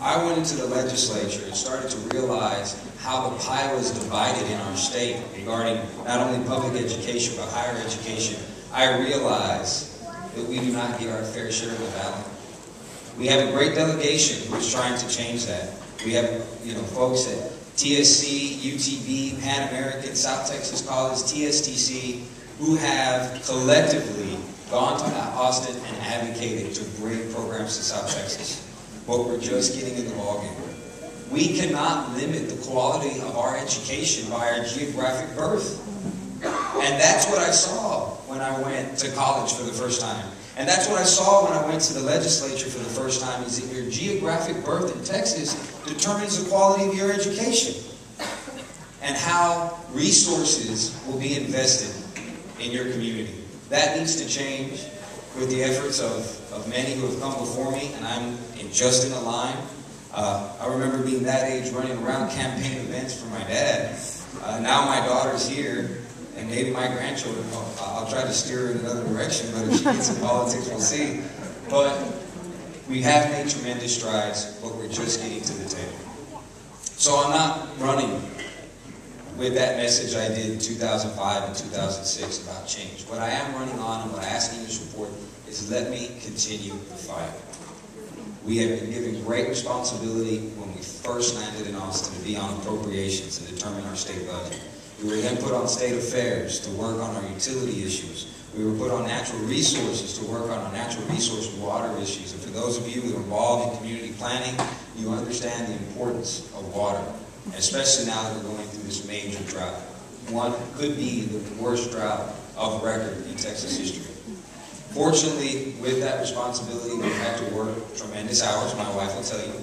I went into the legislature and started to realize how the pie was divided in our state regarding not only public education but higher education. I realized that we do not get our fair share of the ballot. We have a great delegation who is trying to change that. We have, folks at TSC, UTB, Pan American, South Texas College, TSTC, who have collectively gone to Austin and advocated to bring programs to South Texas. But we're just getting in the ballgame. We cannot limit the quality of our education by our geographic birth. And that's what I saw when I went to college for the first time. And that's what I saw when I went to the legislature for the first time, is that your geographic birth in Texas determines the quality of your education and how resources will be invested in your community. That needs to change with the efforts of many who have come before me, and I'm just in a line. I remember being that age running around campaign events for my dad. Now my daughter's here, and maybe my grandchildren, I'll try to steer her in another direction, but if she gets in politics, we'll see. But we have made tremendous strides, but we're just getting to the table. So I'm not running with that message I did in 2005 and 2006 about change. What I am running on and what I ask in this report is let me continue the fight. We have been given great responsibility when we first landed in Austin to be on appropriations and determine our state budget. We were then put on state affairs to work on our utility issues. We were put on natural resources to work on our natural resource water issues. And for those of you who are involved in community planning, you understand the importance of water, especially now that we're going through this major drought. One could be the worst drought of record in Texas history. Fortunately, with that responsibility, we've had to work tremendous hours, my wife will tell you.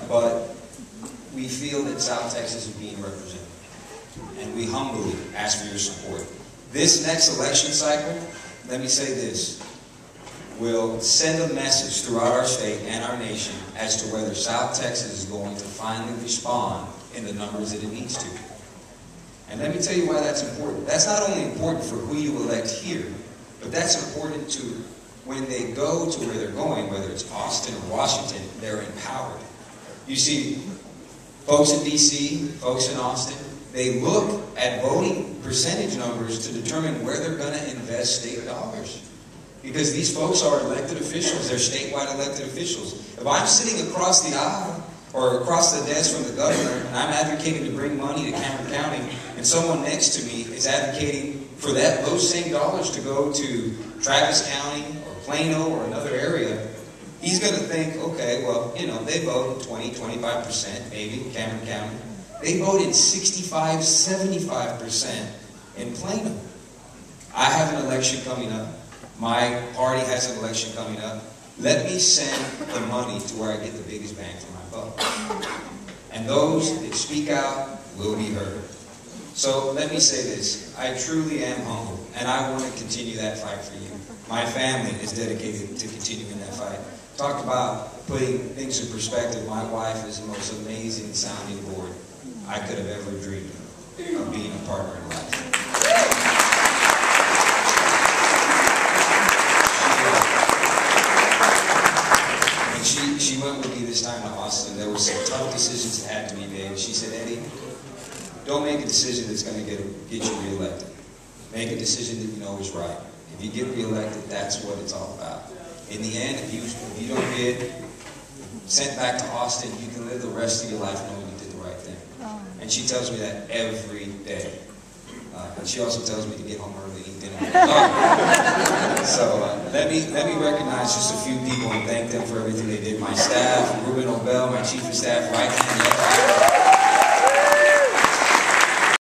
But we feel that South Texas is being represented. And we humbly ask for your support. This next election cycle, let me say this, will send a message throughout our state and our nation as to whether South Texas is going to finally respond in the numbers that it needs to. And let me tell you why that's important. That's not only important for who you elect here, but that's important to when they go to where they're going, whether it's Austin or Washington, they're empowered. You see, folks in D.C., folks in Austin, they look at voting percentage numbers to determine where they're going to invest state dollars. Because these folks are elected officials, they're statewide elected officials. If I'm sitting across the aisle or across the desk from the governor and I'm advocating to bring money to Cameron County and someone next to me is advocating for those same dollars to go to Travis County or Plano or another area, he's going to think, okay, well, they vote 20, 25% maybe in Cameron County. They voted 65, 75% in Plano. I have an election coming up. My party has an election coming up. Let me send the money to where I get the biggest bang for my buck. And those that speak out will be heard. So let me say this. I truly am humble, and I want to continue that fight for you. My family is dedicated to continuing that fight. Talk about putting things in perspective. My wife is the most amazing sounding board I could have ever dreamed of being a partner in life. And she went with me this time to Austin. There were some tough decisions that had to be made. She said, Eddie, don't make a decision that's going to get you reelected. Make a decision that you know is right. If you get reelected, that's what it's all about. In the end, if you don't get sent back to Austin, you can live the rest of your life knowing you did the right thing. And she tells me that every day. And she also tells me to get home early and eat dinner. So let me recognize just a few people and thank them for everything they did. My staff, Ruben Obel, my chief of staff, right hand, left hand.